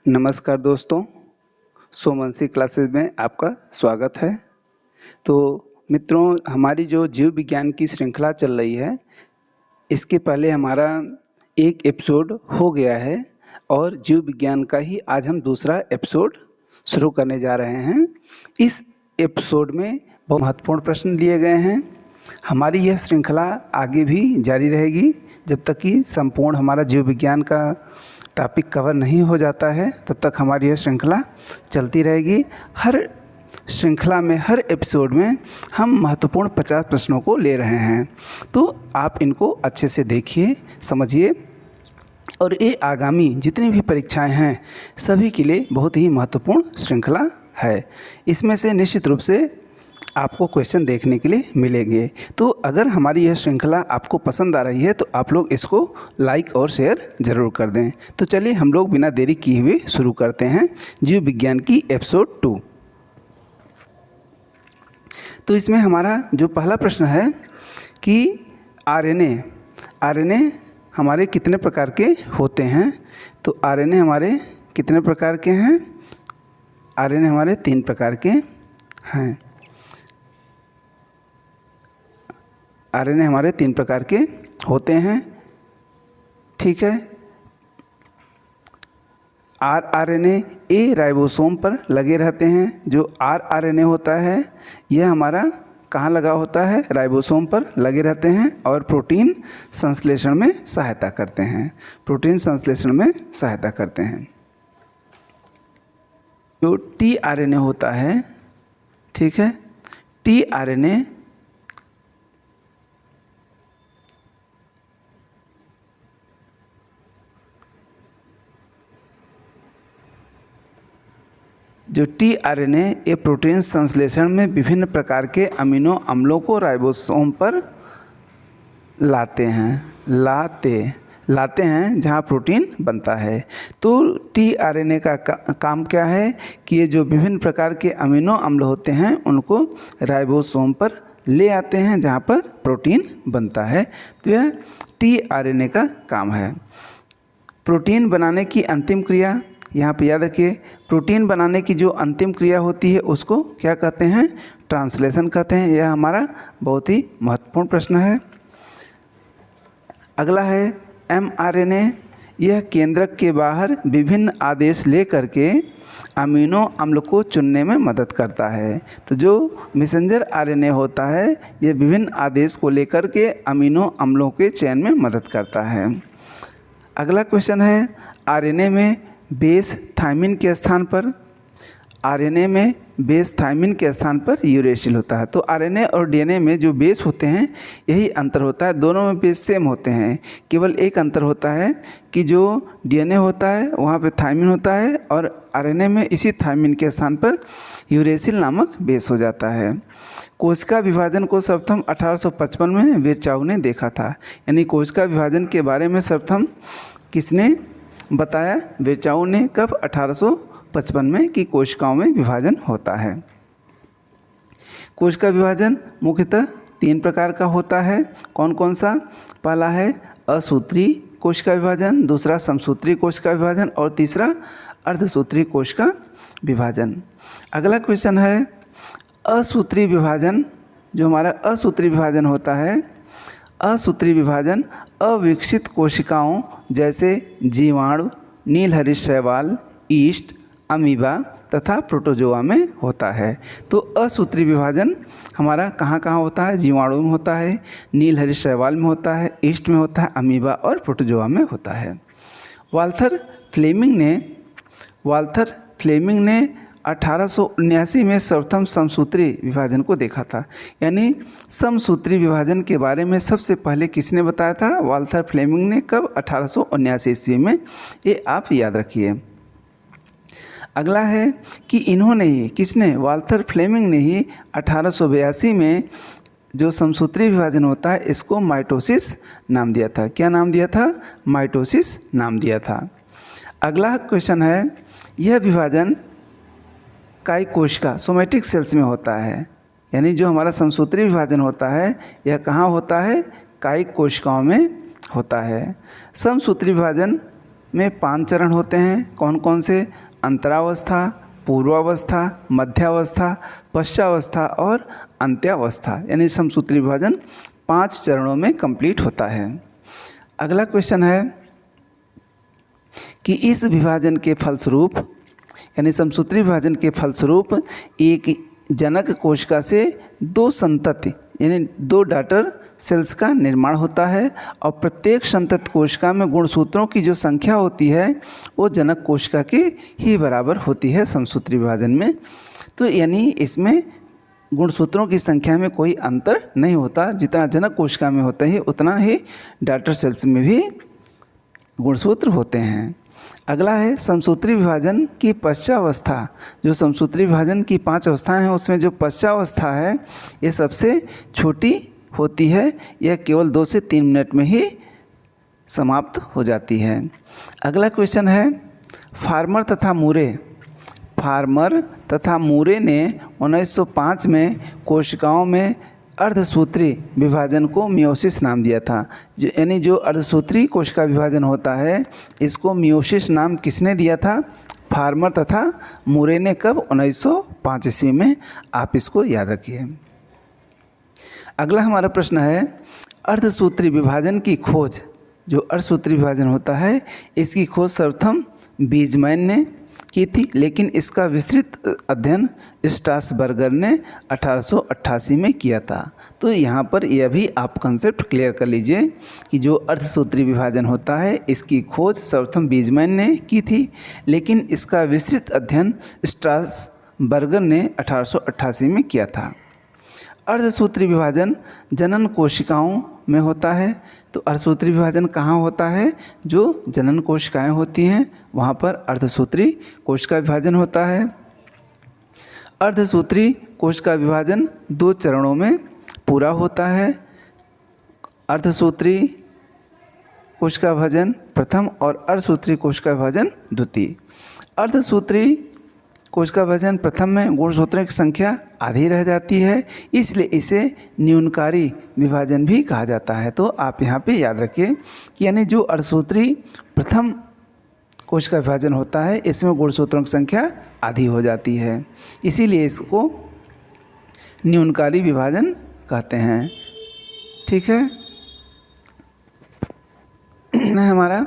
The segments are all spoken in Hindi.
नमस्कार दोस्तों, सोमवंशी क्लासेस में आपका स्वागत है। तो मित्रों, हमारी जो जीव विज्ञान की श्रृंखला चल रही है, इसके पहले हमारा एक एपिसोड हो गया है और जीव विज्ञान का ही आज हम दूसरा एपिसोड शुरू करने जा रहे हैं। इस एपिसोड में बहुत महत्वपूर्ण प्रश्न लिए गए हैं। हमारी यह श्रृंखला आगे भी जारी रहेगी जब तक कि संपूर्ण हमारा जीव विज्ञान का टॉपिक कवर नहीं हो जाता है, तब तक हमारी यह श्रृंखला चलती रहेगी। हर श्रृंखला में, हर एपिसोड में हम महत्वपूर्ण 50 प्रश्नों को ले रहे हैं, तो आप इनको अच्छे से देखिए, समझिए और ये आगामी जितनी भी परीक्षाएं हैं सभी के लिए बहुत ही महत्वपूर्ण श्रृंखला है। इसमें से निश्चित रूप से आपको क्वेश्चन देखने के लिए मिलेंगे। तो अगर हमारी यह श्रृंखला आपको पसंद आ रही है तो आप लोग इसको लाइक और शेयर ज़रूर कर दें। तो चलिए हम लोग बिना देरी किए हुए शुरू करते हैं जीव विज्ञान की एपिसोड 2। तो इसमें हमारा जो पहला प्रश्न है कि आरएनए हमारे कितने प्रकार के होते हैं। तो आरएनए हमारे कितने प्रकार के हैं? आरएनए हमारे 3 प्रकार के हैं। आरएनए हमारे 3 प्रकार के होते हैं, ठीक है। आरएनए ए राइबोसोम पर लगे रहते हैं। जो आरएनए होता है यह हमारा कहाँ लगा होता है? राइबोसोम पर लगे रहते हैं और प्रोटीन संश्लेषण में सहायता करते हैं। प्रोटीन संश्लेषण में सहायता करते हैं। जो टीआरएनए होता है, ठीक है, टीआरएनए जो टीआरएनए ये प्रोटीन संश्लेषण में विभिन्न प्रकार के अमीनो अम्लों को राइबोसोम पर लाते हैं जहाँ प्रोटीन बनता है। तो टीआरएनए का काम क्या है कि ये जो विभिन्न प्रकार के अमीनो अम्ल होते हैं उनको राइबोसोम पर ले आते हैं जहाँ पर प्रोटीन बनता है। तो यह टीआरएनए का काम है। प्रोटीन बनाने की अंतिम क्रिया, यहाँ पे याद रखिए, प्रोटीन बनाने की जो अंतिम क्रिया होती है उसको क्या कहते हैं? ट्रांसलेशन कहते हैं। यह हमारा बहुत ही महत्वपूर्ण प्रश्न है। अगला है एमआरएनए। यह केंद्रक के बाहर विभिन्न आदेश लेकर के अमीनो अम्ल को चुनने में मदद करता है। तो जो मैसेंजर आरएनए होता है यह विभिन्न आदेश को लेकर के अमीनो अम्लों के चयन में मदद करता है। अगला क्वेश्चन है आरएनए में बेस थायमिन के स्थान पर, आरएनए में बेस थायमिन के स्थान पर यूरेसिल होता है। तो आरएनए और डीएनए में जो बेस होते हैं यही अंतर होता है। दोनों में बेस सेम होते हैं, केवल एक अंतर होता है कि जो डीएनए होता है वहाँ पे थायमिन होता है और आरएनए में इसी थायमिन के स्थान पर यूरेसिल नामक बेस हो जाता है। कोशिका विभाजन को सर्वप्रथम 1855 में विर्चाउ ने देखा था। यानी कोशिका विभाजन के बारे में सर्वप्रथम किसने बताया? विर्चाउ ने। कब? 1855 में कि कोशिकाओं में विभाजन होता है। कोशिका विभाजन मुख्यतः 3 प्रकार का होता है। कौन कौन सा? पहला है असूत्री कोशिका विभाजन, दूसरा समसूत्री कोशिका विभाजन और तीसरा अर्धसूत्री कोशिका विभाजन। अगला क्वेश्चन है असूत्री विभाजन। जो हमारा असूत्री विभाजन होता है, असूत्री विभाजन अविकसित कोशिकाओं जैसे जीवाणु, नीलहरित शैवाल, ईस्ट, अमीबा तथा प्रोटोजोआ में होता है। तो असूत्री विभाजन हमारा कहाँ कहाँ होता है? जीवाणु में होता है, नीलहरित शैवाल में होता है, ईस्ट में होता है, अमीबा और प्रोटोजोआ में होता है। वाल्थर फ्लेमिंग ने 1879 में सर्वप्रथम समसूत्री विभाजन को देखा था। यानी समसूत्री विभाजन के बारे में सबसे पहले किसने बताया था? वाल्थर फ्लेमिंग ने। कब? 1879 ईस्वी में। ये आप याद रखिए। अगला है कि इन्होंने ही, किसने? वाल्थर फ्लेमिंग ने ही 1882 में जो समसूत्री विभाजन होता है इसको माइटोसिस नाम दिया था। क्या नाम दिया था? माइटोसिस नाम दिया था। अगला क्वेश्चन है यह विभाजन काई कोशिका सोमैटिक सेल्स में होता है। यानी जो हमारा समसूत्री विभाजन होता है यह कहाँ होता है? कायिक कोशिकाओं में होता है। समसूत्री विभाजन में 5 चरण होते हैं। कौन कौन से? अंतरावस्था, पूर्वावस्था, मध्यावस्था, पश्चावस्था और अंत्यावस्था। यानी समसूत्री विभाजन 5 चरणों में कंप्लीट होता है। अगला क्वेश्चन है कि इस विभाजन के फलस्वरूप, यानी समसूत्री विभाजन के फलस्वरूप एक जनक कोशिका से 2 संतति यानी 2 डॉटर सेल्स का निर्माण होता है और प्रत्येक संतत कोशिका में गुणसूत्रों की जो संख्या होती है वो जनक कोशिका के ही बराबर होती है समसूत्री विभाजन में। तो यानी इसमें गुणसूत्रों की संख्या में कोई अंतर नहीं होता, जितना जनक कोशिका में होता है उतना ही डॉटर सेल्स में भी गुणसूत्र होते हैं। अगला है समसूत्री विभाजन की पश्चावस्था। जो समसूत्री विभाजन की 5 अवस्थाएं हैं उसमें जो पश्चावस्था है ये सबसे छोटी होती है, यह केवल 2 से 3 मिनट में ही समाप्त हो जाती है। अगला क्वेश्चन है फार्मर तथा मूरे ने 1905 में कोशिकाओं में अर्धसूत्री विभाजन को मियोसिस नाम दिया था। यानी जो अर्धसूत्री कोशिका विभाजन होता है इसको मियोसिस नाम किसने दिया था? फार्मर तथा मूरे ने। कब? 1905 ईस्वी में। आप इसको याद रखिए। अगला हमारा प्रश्न है अर्धसूत्री विभाजन की खोज। जो अर्धसूत्री विभाजन होता है इसकी खोज सर्वप्रथम बीजमैन ने की थी, लेकिन इसका विस्तृत अध्ययन स्ट्रासबर्गर ने 1888 में किया था। तो यहाँ पर यह भी आप कंसेप्ट क्लियर कर लीजिए कि जो अर्धसूत्री विभाजन होता है इसकी खोज सर्वप्रथम बीजमैन ने की थी, लेकिन इसका विस्तृत अध्ययन स्ट्रासबर्गर ने 1888 में किया था। अर्धसूत्री विभाजन जनन कोशिकाओं में होता है। तो अर्धसूत्री विभाजन कहाँ होता है? जो जनन कोशिकाएं होती हैं वहाँ पर अर्धसूत्री कोशिका विभाजन होता है। अर्धसूत्री कोशिका विभाजन 2 चरणों में पूरा होता है। अर्धसूत्री कोशिका विभाजन प्रथम और अर्धसूत्री कोशिका विभाजन द्वितीय। अर्धसूत्री कोशिका विभाजन प्रथम में गुणसूत्रों की संख्या आधी रह जाती है, इसलिए इसे न्यूनकारी विभाजन भी कहा जाता है। तो आप यहाँ पे याद रखिए कि यानी जो अर्धसूत्री प्रथम कोशिका विभाजन होता है इसमें गुणसूत्रों की संख्या आधी हो जाती है, इसीलिए इसको न्यूनकारी विभाजन कहते हैं। ठीक है ना? हमारा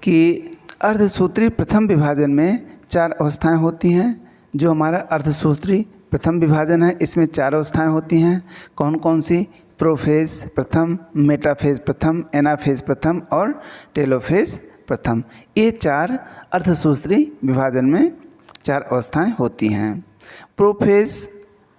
कि अर्धसूत्री प्रथम विभाजन में 4 अवस्थाएं होती हैं। जो हमारा अर्धसूत्री प्रथम विभाजन है इसमें 4 अवस्थाएं होती हैं। कौन कौन सी? प्रोफेज प्रथम, मेटाफेज प्रथम, एनाफेज प्रथम और टेलोफेज प्रथम। ये 4 अर्धसूत्री विभाजन में 4 अवस्थाएं होती हैं। प्रोफेज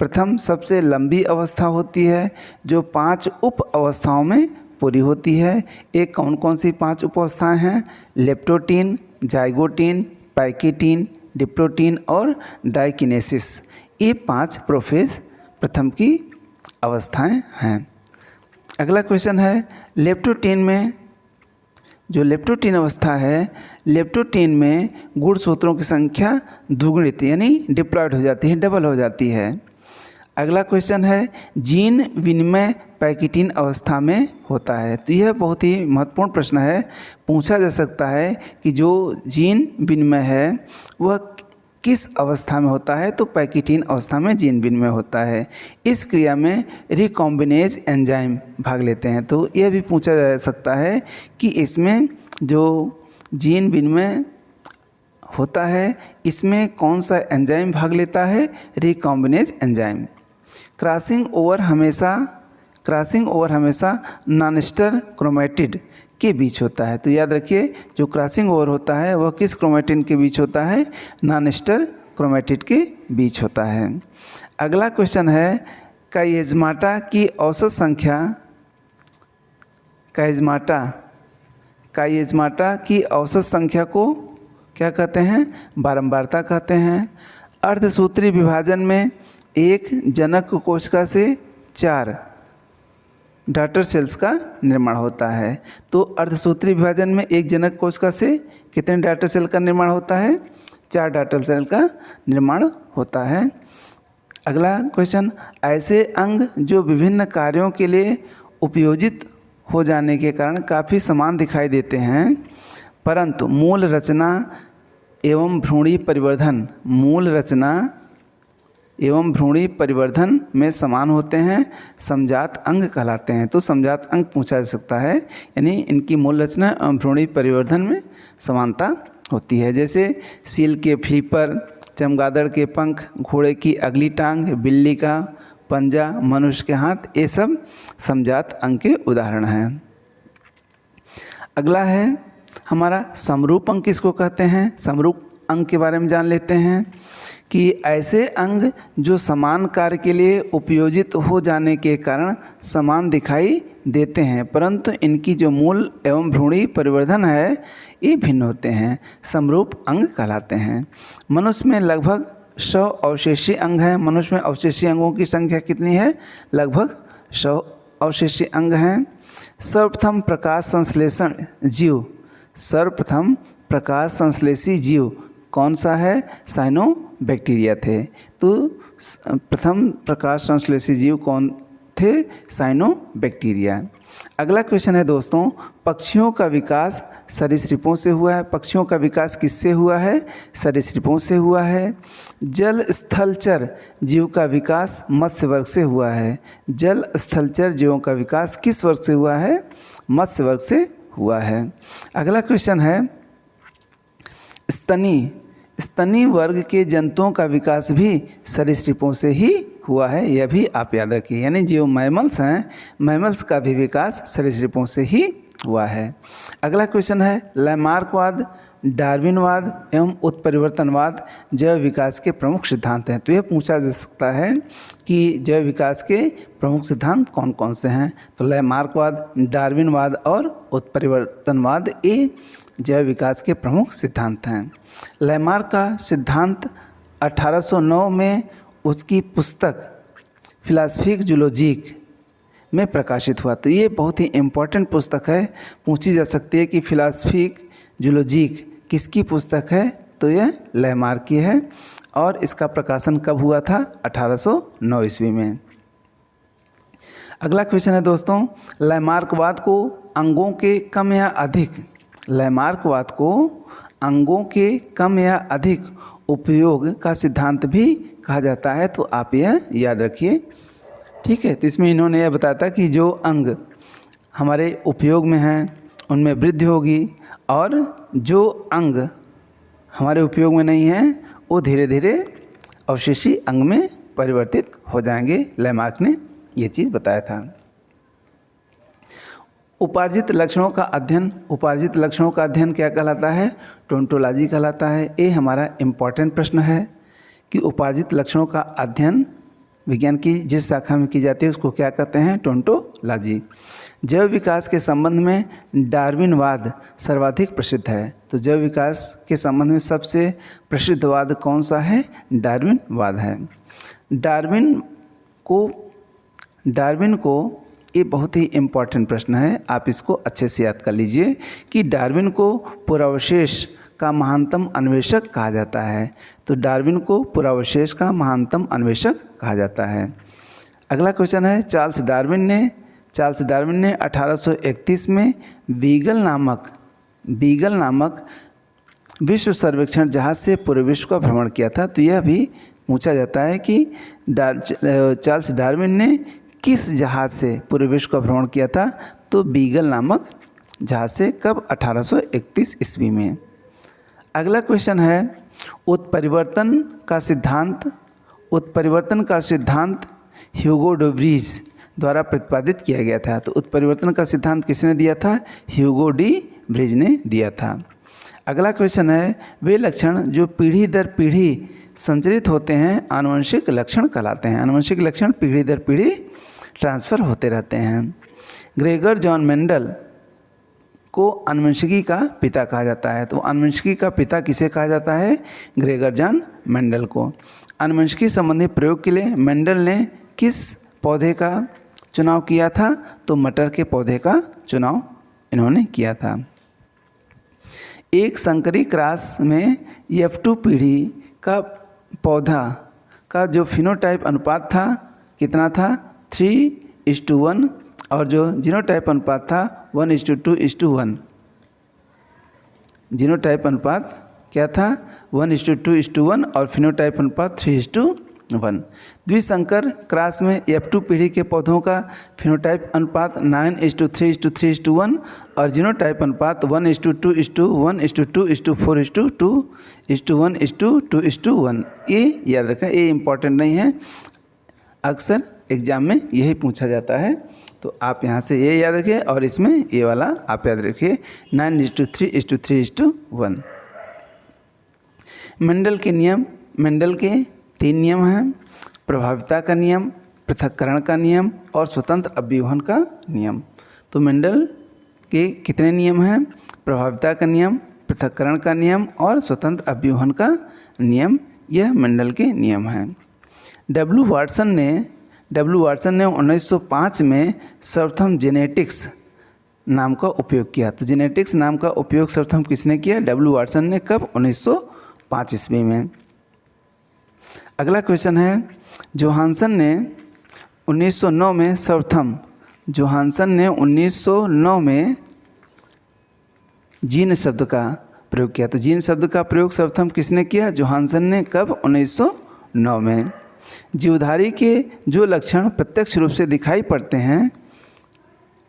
प्रथम सबसे लंबी अवस्था होती है जो 5 उप अवस्थाओं में पूरी होती है। एक कौन कौन सी 5 उप अवस्थाएं हैं? लेप्टोटीन, जाइगोटीन, पैकिटीन, डिप्लोटीन और डाइकिनेसिस। ये 5 प्रोफेज प्रथम की अवस्थाएं हैं। अगला क्वेश्चन है लेप्टोटीन में। जो लेप्टोटीन अवस्था है, लेप्टोटीन में गुणसूत्रों की संख्या दुगुणित यानी डिप्लॉयड हो जाती है, डबल हो जाती है। अगला क्वेश्चन है जीन विनिमय पैकिटीन अवस्था में होता है। तो यह बहुत ही महत्वपूर्ण प्रश्न है। पूछा जा सकता है कि जो जीन विनिमय है वह किस अवस्था में होता है? तो पैकिटीन अवस्था में जीन विनिमय होता है। इस क्रिया में रिकॉम्बिनेज एंजाइम भाग लेते हैं। तो यह भी पूछा जा सकता है कि इसमें जो जीन विनिमय होता है इसमें कौन सा एंजाइम भाग लेता है? Recombinase enzyme. क्रॉसिंग ओवर हमेशा नॉनस्टर क्रोमैटिड के बीच होता है। तो याद रखिए जो क्रॉसिंग ओवर होता है वह किस क्रोमैटिन के बीच होता है? नॉनस्टर क्रोमैटिड के बीच होता है। अगला क्वेश्चन है काइएज्माटा की औसत संख्या। काइएज्माटा की औसत संख्या को क्या कहते हैं? बारंबारता कहते हैं। अर्धसूत्री विभाजन में एक जनक कोशिका से 4 डॉटर सेल्स का निर्माण होता है। तो अर्धसूत्री विभाजन में एक जनक कोशिका से कितने डॉटर सेल का निर्माण होता है? 4 डॉटर सेल का निर्माण होता है। अगला क्वेश्चन ऐसे अंग जो विभिन्न कार्यों के लिए उपयोजित हो जाने के कारण काफ़ी समान दिखाई देते हैं, परंतु मूल रचना एवं भ्रूणी परिवर्धन, मूल रचना एवं भ्रूणी परिवर्धन में समान होते हैं, समजात अंग कहलाते हैं। तो समजात अंग पूछा जा सकता है, यानी इनकी मूल रचना एवं भ्रूणी परिवर्धन में समानता होती है। जैसे सील के फ्लीपर, चमगादड़ के पंख, घोड़े की अगली टांग, बिल्ली का पंजा, मनुष्य के हाथ, ये सब समजात अंग के उदाहरण हैं। अगला है हमारा समरूप अंग किसको कहते हैं। समरूप अंग के बारे में जान लेते हैं कि ऐसे अंग जो समान कार्य के लिए उपयोजित हो जाने के कारण समान दिखाई देते हैं, परंतु इनकी जो मूल एवं भ्रूणी परिवर्धन है ये भिन्न होते हैं, समरूप अंग कहलाते हैं। मनुष्य में लगभग 100 अवशेषी अंग हैं। मनुष्य में अवशेषी अंगों की संख्या कितनी है? लगभग 100 अवशेषी अंग हैं। सर्वप्रथम प्रकाश संश्लेषण जीव, सर्वप्रथम प्रकाश संश्लेषी जीव कौन सा है? साइनोबैक्टीरिया थे। तो प्रथम प्रकाश संश्लेषी जीव कौन थे? साइनोबैक्टीरिया। अगला क्वेश्चन है दोस्तों, पक्षियों का विकास सरीसृपों से हुआ है। पक्षियों का विकास किससे हुआ है? सरीसृपों से हुआ है। जल स्थलचर जीव का विकास मत्स्य वर्ग से हुआ है। जल स्थलचर जीवों का विकास किस वर्ग से हुआ है? मत्स्य वर्ग से हुआ है। अगला क्वेश्चन है, स्तनी वर्ग के जंतुओं का विकास भी सरीसृपों से ही हुआ है, यह भी आप याद रखिए। यानी जो मैमल्स हैं, मैमल्स का भी विकास सरीसृपों से ही हुआ है। अगला क्वेश्चन है, लैमार्कवाद, डार्विनवाद एवं उत्परिवर्तनवाद जैव विकास के प्रमुख सिद्धांत हैं। तो यह पूछा जा सकता है कि जैव विकास के प्रमुख सिद्धांत कौन कौन से हैं। तो लैमार्कवाद, डार्विनवाद और उत्परिवर्तनवाद ये जैव विकास के प्रमुख सिद्धांत हैं। लैमार्क का सिद्धांत 1809 में उसकी पुस्तक फिलासफिक जूलॉजिक में प्रकाशित हुआ। तो ये बहुत ही इम्पोर्टेंट पुस्तक है, पूछी जा सकती है कि फिलासफिक जूलॉजिक किसकी पुस्तक है? तो यह लैमार्क की है। और इसका प्रकाशन कब हुआ था? 1809 ईस्वी में। अगला क्वेश्चन है दोस्तों, लैमार्कवाद को अंगों के कम या अधिक, लैमार्कवाद को अंगों के कम या अधिक उपयोग का सिद्धांत भी कहा जाता है। तो आप यह याद रखिए, ठीक है। तो इसमें इन्होंने यह बताया था कि जो अंग हमारे उपयोग में हैं उनमें वृद्धि होगी, और जो अंग हमारे उपयोग में नहीं हैं वो धीरे धीरे अवशेषी अंग में परिवर्तित हो जाएंगे। लैमार्क ने ये चीज़ बताया था। उपार्जित लक्षणों का अध्ययन, उपार्जित लक्षणों का अध्ययन क्या कहलाता है? टोंटोलॉजी कहलाता है। ये हमारा इम्पॉर्टेंट प्रश्न है कि उपार्जित लक्षणों का अध्ययन विज्ञान की जिस शाखा में की जाती है उसको क्या कहते हैं? टोंटोलॉजी। जैव विकास के संबंध में डार्विनवाद सर्वाधिक प्रसिद्ध है। तो जैव विकास के संबंध में सबसे प्रसिद्ध वाद कौन सा है? डार्विनवाद है। डार्विन को ये बहुत ही इम्पॉर्टेंट प्रश्न है, आप इसको अच्छे से याद कर लीजिए कि डार्विन को पुरावशेष का महानतम अन्वेषक कहा जाता है। तो डार्विन को पुरावशेष का महानतम अन्वेषक कहा जाता है। अगला क्वेश्चन है, चार्ल्स डार्विन ने 1831 में बीगल नामक विश्व सर्वेक्षण जहाज से पूरे विश्व का भ्रमण किया था। तो यह भी पूछा जाता है कि चार्ल्स डार्विन ने किस जहाज से पूरे विश्व का भ्रमण किया था? तो बीगल नामक जहाज से। कब? 1831 ईस्वी में। अगला क्वेश्चन है, उत्परिवर्तन का सिद्धांत ह्यूगो डे व्रीज द्वारा प्रतिपादित किया गया था। तो उत्परिवर्तन का सिद्धांत किसने दिया था? ह्यूगो डी व्रीज ने दिया था। अगला क्वेश्चन है, वे लक्षण जो पीढ़ी दर पीढ़ी संचरित होते हैं आनुवंशिक लक्षण कहलाते हैं। आनुवंशिक लक्षण पीढ़ी दर पीढ़ी ट्रांसफ़र होते रहते हैं। ग्रेगर जॉन मेंडल को आनुवंशिकी का पिता कहा जाता है। तो आनुवंशिकी का पिता किसे कहा जाता है? ग्रेगर जॉन मेंडल को। आनुवंशिकी संबंधी प्रयोग के लिए मेंडल ने किस पौधे का चुनाव किया था? तो मटर के पौधे का चुनाव इन्होंने किया था। एक संकरी क्रॉस में F2 पीढ़ी का पौधा का जो फिनोटाइप अनुपात था कितना था? 3:1 और जो जीनोटाइप अनुपात था 1:2:1। जीनोटाइप अनुपात क्या था 1:2:1 और फिनोटाइप अनुपात 3:1। द्विसंकर क्रॉस में F2 पीढ़ी के पौधों का फिनोटाइप अनुपात 9:3:3:1 और जीनोटाइप अनुपात 1:2:1:2:4:2:1:1। ये याद रखें, ये इम्पॉर्टेंट नहीं है, अक्सर एग्जाम में यही पूछा जाता है, तो आप यहाँ से ये याद रखिए और इसमें ये वाला आप याद रखिए 9:3:3:1। मेंडल के नियम, मेंडल के 3 नियम हैं, प्रभाविता का नियम, पृथक्करण का नियम और स्वतंत्र अभिवहन का नियम। तो मेंडल के कितने नियम हैं? प्रभाविता का नियम, पृथक्करण का नियम और स्वतंत्र अभिवहन का नियम, यह मेंडल के नियम हैं। डब्ल्यू वाटसन ने 1905 में सर्वप्रथम जेनेटिक्स नाम का उपयोग किया। तो जेनेटिक्स नाम का उपयोग सर्वप्रथम किसने किया? डब्ल्यू वाटसन ने। कब? 1905 ईस्वी में। अगला क्वेश्चन है, जोहानसन ने 1909 में सर्वप्रथम, जोहानसन ने 1909 में जीन शब्द का प्रयोग किया। तो जीन शब्द का प्रयोग सर्वप्रथम किसने किया? जोहानसन ने। कब? 1909 में। जीवधारी के जो लक्षण प्रत्यक्ष रूप से दिखाई पड़ते हैं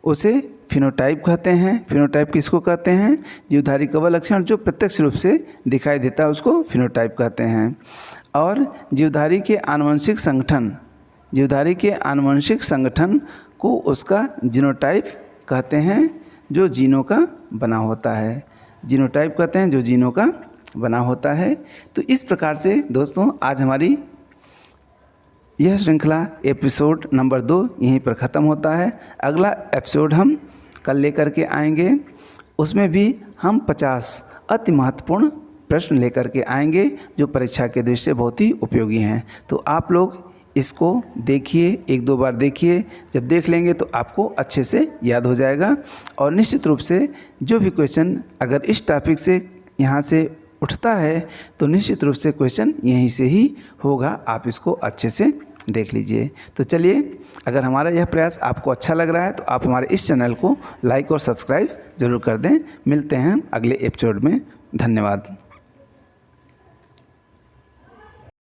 उसे फिनोटाइप कहते हैं। फिनोटाइप किसको कहते हैं? जीवधारी का वह लक्षण जो प्रत्यक्ष रूप से दिखाई देता है उसको फिनोटाइप कहते हैं। और जीवधारी के आनुवंशिक संगठन, जीवधारी के आनुवंशिक संगठन को उसका जीनोटाइप कहते हैं जो जीनों का बना होता है। जीनोटाइप कहते हैं जो जीनों का बना होता है। तो इस प्रकार से दोस्तों आज हमारी यह श्रृंखला एपिसोड नंबर 2 यहीं पर ख़त्म होता है। अगला एपिसोड हम कल लेकर के आएंगे, उसमें भी हम 50 अति महत्वपूर्ण प्रश्न लेकर के आएंगे जो परीक्षा के दृष्टि से बहुत ही उपयोगी हैं। तो आप लोग इसको देखिए, 1-2 बार देखिए, जब देख लेंगे तो आपको अच्छे से याद हो जाएगा। और निश्चित रूप से जो भी क्वेश्चन अगर इस टॉपिक से यहाँ से उठता है तो निश्चित रूप से क्वेश्चन यहीं से ही होगा, आप इसको अच्छे से देख लीजिए। तो चलिए, अगर हमारा यह प्रयास आपको अच्छा लग रहा है तो आप हमारे इस चैनल को लाइक और सब्सक्राइब ज़रूर कर दें। मिलते हैं अगले एपिसोड में। धन्यवाद।